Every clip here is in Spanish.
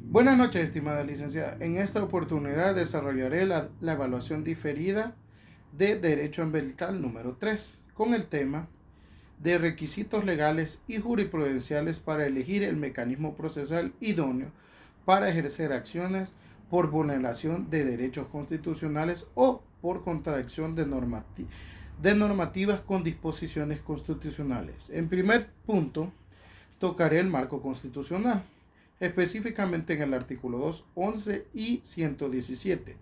Buenas noches, estimada licenciada. En esta oportunidad desarrollaré la evaluación diferida de Derecho Ambiental número 3 con el tema de requisitos legales y jurisprudenciales para elegir el mecanismo procesal idóneo para ejercer acciones por vulneración de derechos constitucionales o por contradicción de normativas con disposiciones constitucionales. En primer punto, tocaré el marco constitucional, específicamente en el artículo 2, 11 y 117,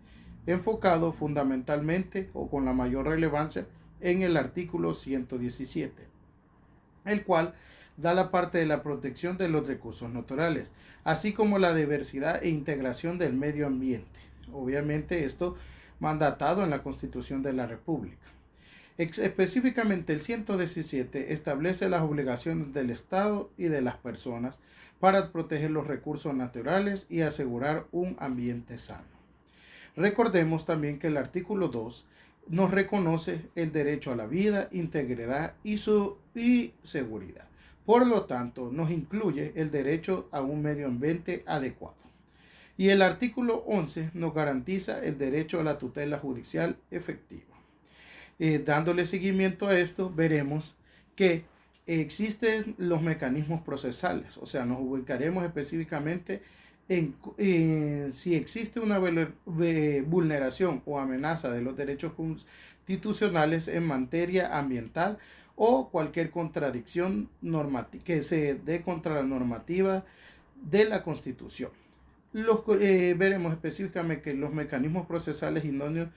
enfocado fundamentalmente o con la mayor relevancia en el artículo 117, el cual da la parte de la protección de los recursos naturales, así como la diversidad e integración del medio ambiente. Obviamente esto mandatado en la Constitución de la República. Específicamente el 117 establece las obligaciones del Estado y de las personas para proteger los recursos naturales y asegurar un ambiente sano. Recordemos también que el artículo 2 nos reconoce el derecho a la vida, integridad y seguridad. Por lo tanto, nos incluye el derecho a un medio ambiente adecuado. Y el artículo 11 nos garantiza el derecho a la tutela judicial efectiva. Dándole seguimiento a esto, veremos que existen los mecanismos procesales, o sea, nos ubicaremos específicamente en si existe una vulneración o amenaza de los derechos constitucionales en materia ambiental o cualquier contradicción que se dé contra la normativa de la Constitución. Veremos específicamente que los mecanismos procesales idóneos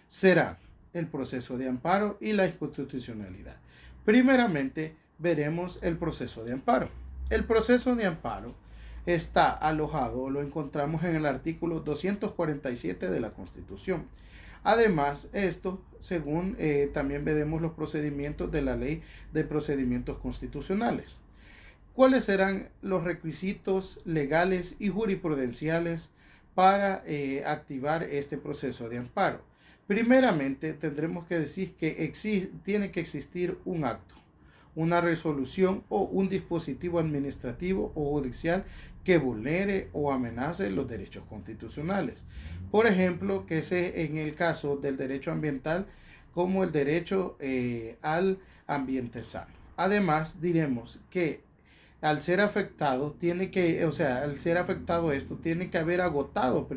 serán el proceso de amparo y la inconstitucionalidad. Primeramente, veremos el proceso de amparo. El proceso de amparo está alojado, lo encontramos en el artículo 247 de la Constitución. Además, esto, según también veremos los procedimientos de la Ley de Procedimientos Constitucionales. ¿Cuáles serán los requisitos legales y jurisprudenciales para activar este proceso de amparo? Primeramente, tendremos que decir que tiene que existir un acto, una resolución o un dispositivo administrativo o judicial que vulnere o amenace los derechos constitucionales. Por ejemplo, que sea en el caso del derecho ambiental como el derecho al ambiente sano. Además, diremos que al ser afectado al ser afectado esto, tiene que haber agotado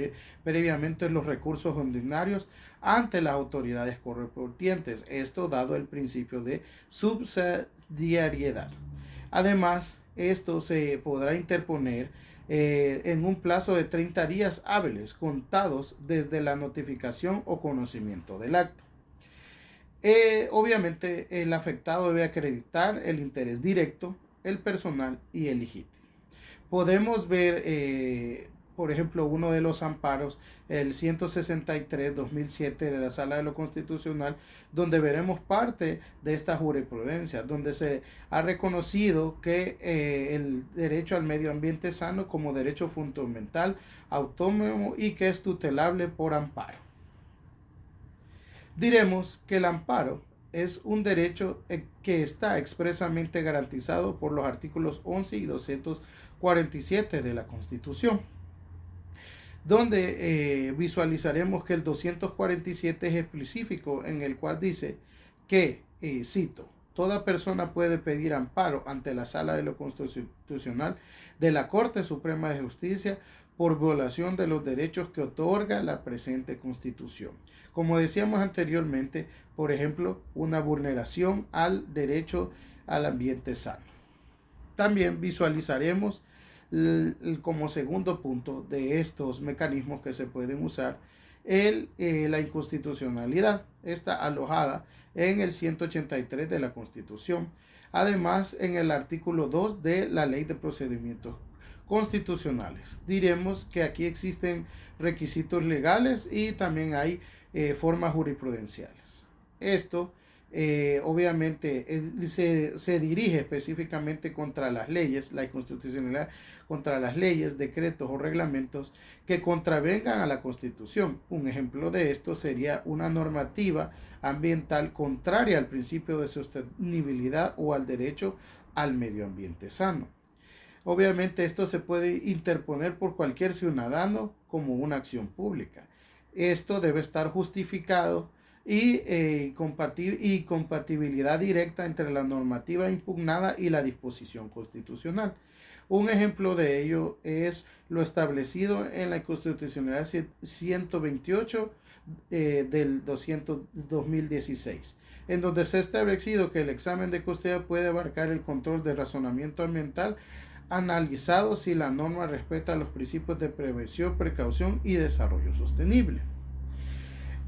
previamente los recursos ordinarios ante las autoridades correspondientes. Esto dado el principio de subsidiariedad. Además, esto se podrá interponer en un plazo de 30 días hábiles contados desde la notificación o conocimiento del acto. Obviamente, el afectado debe acreditar el interés directo, el personal y el legítimo. Podemos ver, por ejemplo, uno de los amparos, el 163-2007 de la Sala de lo Constitucional, donde veremos parte de esta jurisprudencia, donde se ha reconocido que el derecho al medio ambiente sano como derecho fundamental, autónomo y que es tutelable por amparo. Diremos que el amparo es un derecho que está expresamente garantizado por los artículos 11 y 247 de la Constitución, donde visualizaremos que el 247 es específico, en el cual dice que, cito, toda persona puede pedir amparo ante la Sala de lo Constitucional de la Corte Suprema de Justicia por violación de los derechos que otorga la presente Constitución. Como decíamos anteriormente, por ejemplo, una vulneración al derecho al ambiente sano. También visualizaremos como segundo punto de estos mecanismos que se pueden usar la inconstitucionalidad. Está alojada en el 183 de la Constitución. Además, en el artículo 2 de la Ley de Procedimientos Constitucionales. Diremos que aquí existen requisitos legales y también hay formas jurisprudenciales. Esto obviamente se dirige específicamente contra las leyes, la inconstitucionalidad contra las leyes, decretos o reglamentos que contravengan a la Constitución. Un ejemplo de esto sería una normativa ambiental contraria al principio de sostenibilidad o al derecho al medio ambiente sano. Obviamente esto se puede interponer por cualquier ciudadano como una acción pública. Esto debe estar justificado y compatibilidad directa entre la normativa impugnada y la disposición constitucional. Un ejemplo de ello es lo establecido en la Constitucionalidad 128 del 2016, en donde se ha establecido que el examen de constitucionalidad puede abarcar el control de razonamiento ambiental, analizado si la norma respeta los principios de prevención, precaución y desarrollo sostenible.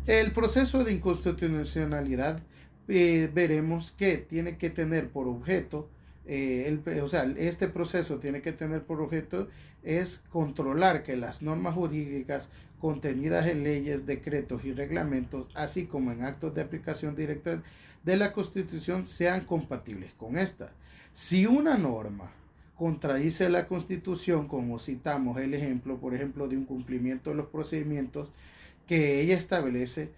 El proceso de inconstitucionalidad veremos que tiene que tener por objeto, este proceso tiene que tener por objeto es controlar que las normas jurídicas contenidas en leyes, decretos y reglamentos, así como en actos de aplicación directa de la Constitución, sean compatibles con esta. Si una norma contradice la Constitución, como citamos el ejemplo, por ejemplo, de un cumplimiento de los procedimientos que ella establece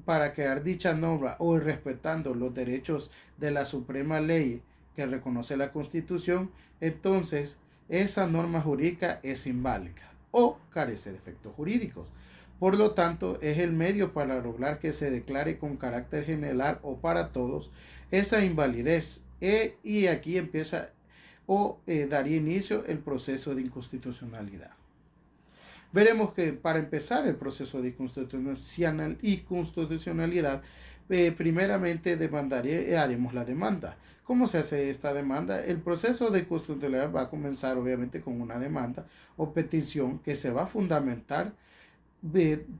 para crear dicha norma o respetando los derechos de la suprema ley que reconoce la Constitución, entonces esa norma jurídica es inválida o carece de efectos jurídicos. Por lo tanto, es el medio para lograr que se declare con carácter general o para todos esa invalidez. Y aquí empieza daría inicio el proceso de inconstitucionalidad. Veremos que para empezar el proceso de inconstitucionalidad, primeramente haremos la demanda. ¿Cómo se hace esta demanda? El proceso de inconstitucionalidad va a comenzar obviamente con una demanda o petición que se va a fundamentar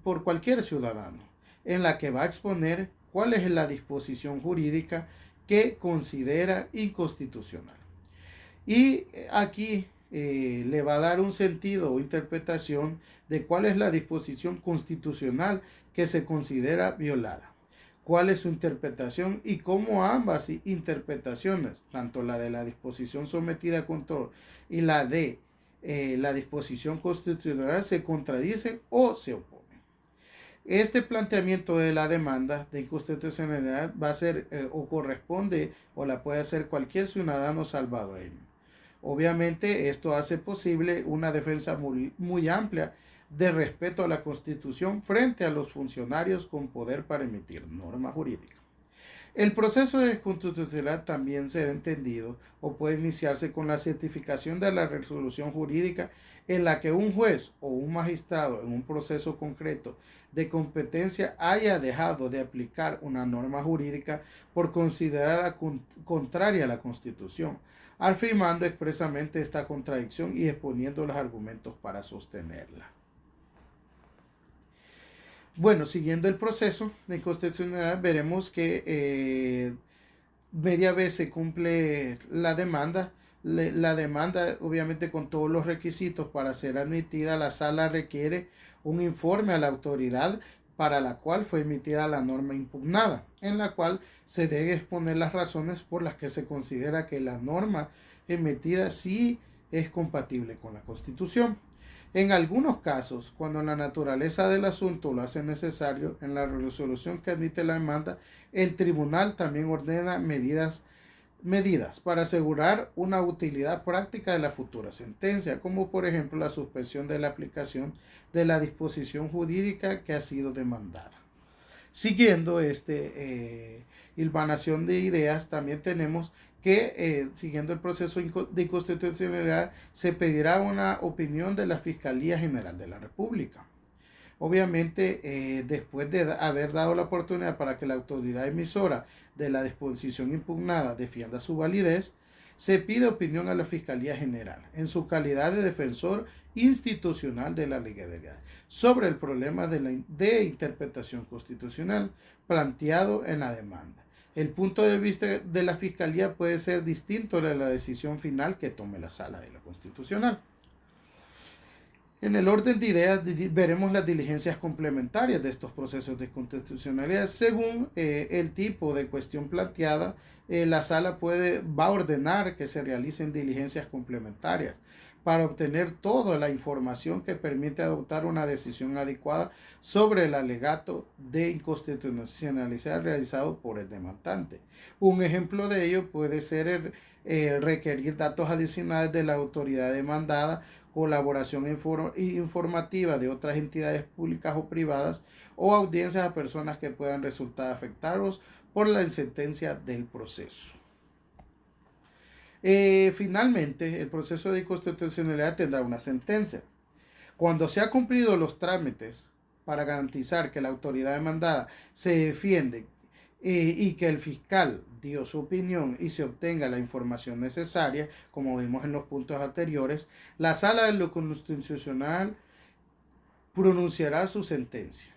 por cualquier ciudadano, en la que va a exponer cuál es la disposición jurídica que considera inconstitucional. Y aquí le va a dar un sentido o interpretación de cuál es la disposición constitucional que se considera violada, cuál es su interpretación y cómo ambas interpretaciones, tanto la de la disposición sometida a control y la de la disposición constitucional, se contradicen o se oponen. Este planteamiento de la demanda de inconstitucionalidad va a ser o corresponde o la puede hacer cualquier ciudadano salvadoreño. Obviamente esto hace posible una defensa muy amplia de respeto a la Constitución frente a los funcionarios con poder para emitir normas jurídicas. El proceso de constitucionalidad también será entendido o puede iniciarse con la certificación de la resolución jurídica en la que un juez o un magistrado en un proceso concreto de competencia haya dejado de aplicar una norma jurídica por considerarla contraria a la Constitución, afirmando expresamente esta contradicción y exponiendo los argumentos para sostenerla. Bueno, siguiendo el proceso de inconstitucionalidad, veremos que media vez se cumple la demanda. La demanda, obviamente, con todos los requisitos para ser admitida, la sala requiere un informe a la autoridad para la cual fue emitida la norma impugnada, en la cual se debe exponer las razones por las que se considera que la norma emitida sí es compatible con la Constitución. En algunos casos, cuando la naturaleza del asunto lo hace necesario, en la resolución que admite la demanda, el tribunal también ordena medidas para asegurar una utilidad práctica de la futura sentencia, como por ejemplo la suspensión de la aplicación de la disposición jurídica que ha sido demandada. Siguiendo hilvanación de ideas, también tenemos que, siguiendo el proceso de inconstitucionalidad, se pedirá una opinión de la Fiscalía General de la República. Obviamente, después de haber dado la oportunidad para que la autoridad emisora de la disposición impugnada defienda su validez, se pide opinión a la Fiscalía General, en su calidad de defensor institucional de la legalidad, sobre el problema de interpretación constitucional planteado en la demanda. El punto de vista de la Fiscalía puede ser distinto de la decisión final que tome la Sala de lo Constitucional. En el orden de ideas veremos las diligencias complementarias de estos procesos de constitucionalidad. Según el tipo de cuestión planteada, la Sala va a ordenar que se realicen diligencias complementarias para obtener toda la información que permite adoptar una decisión adecuada sobre el alegato de inconstitucionalidad realizado por el demandante. Un ejemplo de ello puede ser requerir datos adicionales de la autoridad demandada, colaboración informativa de otras entidades públicas o privadas, o audiencias a personas que puedan resultar afectados por la sentencia del proceso. Finalmente, el proceso de inconstitucionalidad tendrá una sentencia. Cuando se han cumplido los trámites para garantizar que la autoridad demandada se defiende y que el fiscal dio su opinión y se obtenga la información necesaria, como vimos en los puntos anteriores, la Sala de lo Constitucional pronunciará su sentencia,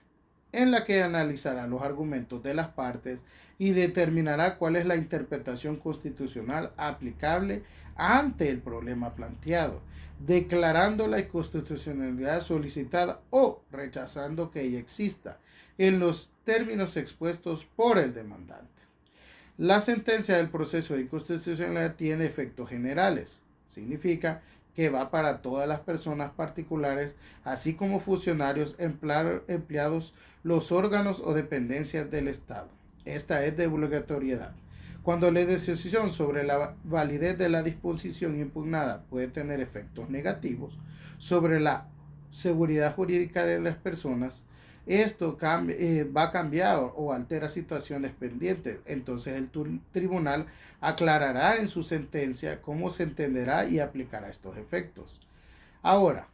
en la que analizará los argumentos de las partes y determinará cuál es la interpretación constitucional aplicable ante el problema planteado, declarando la inconstitucionalidad solicitada o rechazando que ella exista, en los términos expuestos por el demandante. La sentencia del proceso de inconstitucionalidad tiene efectos generales. Significa que va para todas las personas particulares, así como funcionarios, empleados, los órganos o dependencias del Estado. Esta es de obligatoriedad. Cuando la decisión sobre la validez de la disposición impugnada puede tener efectos negativos sobre la seguridad jurídica de las personas, esto va a cambiar o altera situaciones pendientes. Entonces el tribunal aclarará en su sentencia cómo se entenderá y aplicará estos efectos. Ahora,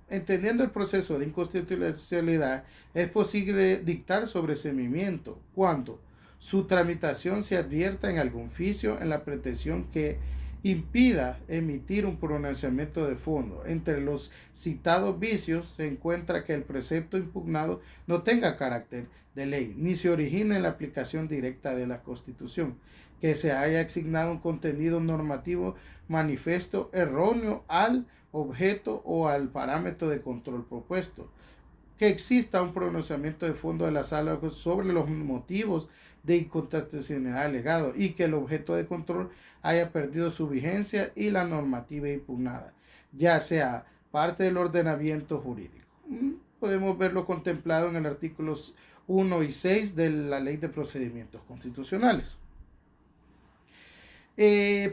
entendiendo el proceso de inconstitucionalidad, es posible dictar sobreseimiento cuando su tramitación se advierta en algún vicio en la pretensión que impida emitir un pronunciamiento de fondo. Entre los citados vicios se encuentra que el precepto impugnado no tenga carácter de ley, ni se origine en la aplicación directa de la Constitución, que se haya asignado un contenido normativo manifiesto erróneo al objeto o al parámetro de control propuesto, que exista un pronunciamiento de fondo de la sala sobre los motivos de inconstitucionalidad alegado y que el objeto de control haya perdido su vigencia y la normativa impugnada, ya sea parte del ordenamiento jurídico. Podemos verlo contemplado en el artículos 1 y 6 de la Ley de Procedimientos Constitucionales.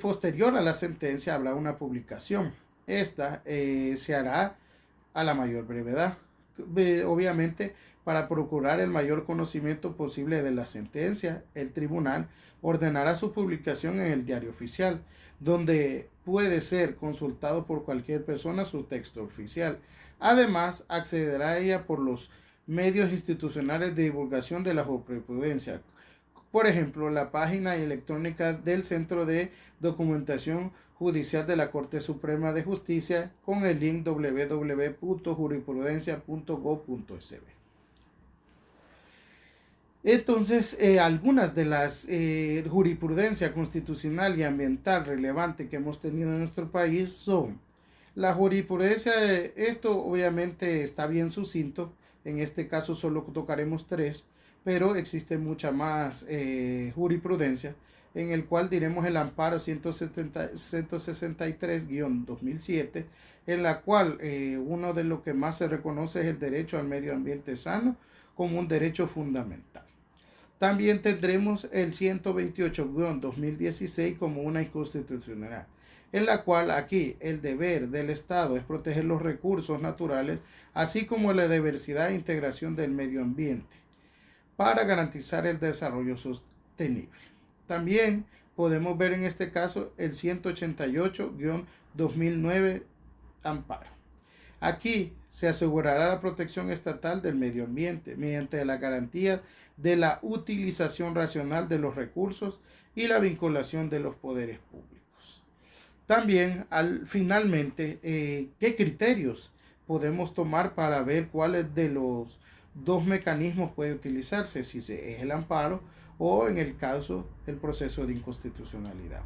Posterior a la sentencia habrá una publicación. Esta se hará a la mayor brevedad, obviamente para procurar el mayor conocimiento posible de la sentencia. El tribunal ordenará su publicación en el Diario Oficial, donde puede ser consultado por cualquier persona su texto oficial. Además, accederá a ella por los medios institucionales de divulgación de la jurisprudencia. Por ejemplo, la página electrónica del Centro de Documentación Judicial de la Corte Suprema de Justicia con el link www.jurisprudencia.gov.sb. Entonces, algunas de las jurisprudencia constitucional y ambiental relevante que hemos tenido en nuestro país son la jurisprudencia. Esto obviamente está bien sucinto, en este caso solo tocaremos 3, pero existe mucha más jurisprudencia, en el cual diremos el amparo 163-2007, en la cual uno de lo que más se reconoce es el derecho al medio ambiente sano como un derecho fundamental. También tendremos el 128-2016 como una inconstitucionalidad, en la cual aquí el deber del Estado es proteger los recursos naturales, así como la diversidad e integración del medio ambiente, para garantizar el desarrollo sostenible. También podemos ver en este caso el 188-2009 amparo. Aquí se asegurará la protección estatal del medio ambiente mediante la garantía de la utilización racional de los recursos y la vinculación de los poderes públicos. También, finalmente, ¿qué criterios podemos tomar para ver cuáles de los dos mecanismos puede utilizarse, si es el amparo o en el caso el proceso de inconstitucionalidad?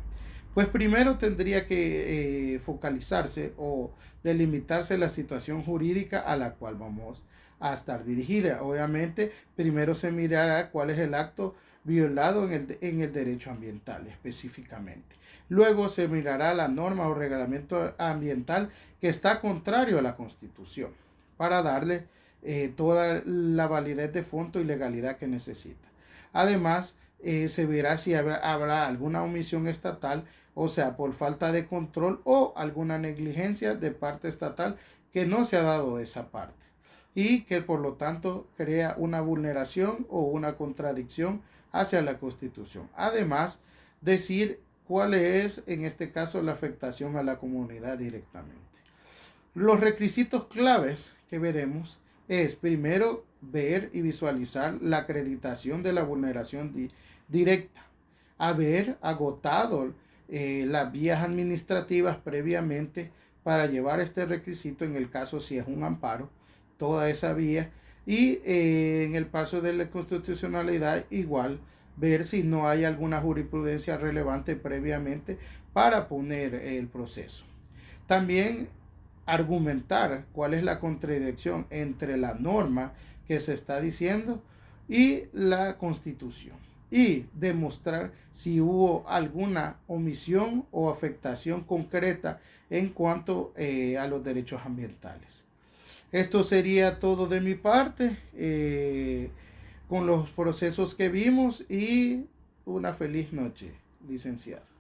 Pues primero tendría que focalizarse o delimitarse la situación jurídica a la cual vamos a estar dirigida. Obviamente, primero se mirará cuál es el acto violado en el derecho ambiental específicamente. Luego se mirará la norma o reglamento ambiental que está contrario a la Constitución para darle toda la validez de fondo y legalidad que necesita. Además, se verá si habrá alguna omisión estatal, o sea, por falta de control o alguna negligencia de parte estatal que no se ha dado esa parte y que por lo tanto crea una vulneración o una contradicción hacia la Constitución. Además, decir cuál es en este caso la afectación a la comunidad directamente. Los requisitos claves que veremos es primero ver y visualizar la acreditación de la vulneración directa, haber agotado las vías administrativas previamente para llevar este requisito en el caso si es un amparo, toda esa vía, y en el paso de la constitucionalidad igual ver si no hay alguna jurisprudencia relevante previamente para poner el proceso. También argumentar cuál es la contradicción entre la norma que se está diciendo y la Constitución y demostrar si hubo alguna omisión o afectación concreta en cuanto a los derechos ambientales. Esto sería todo de mi parte con los procesos que vimos y una feliz noche, licenciado.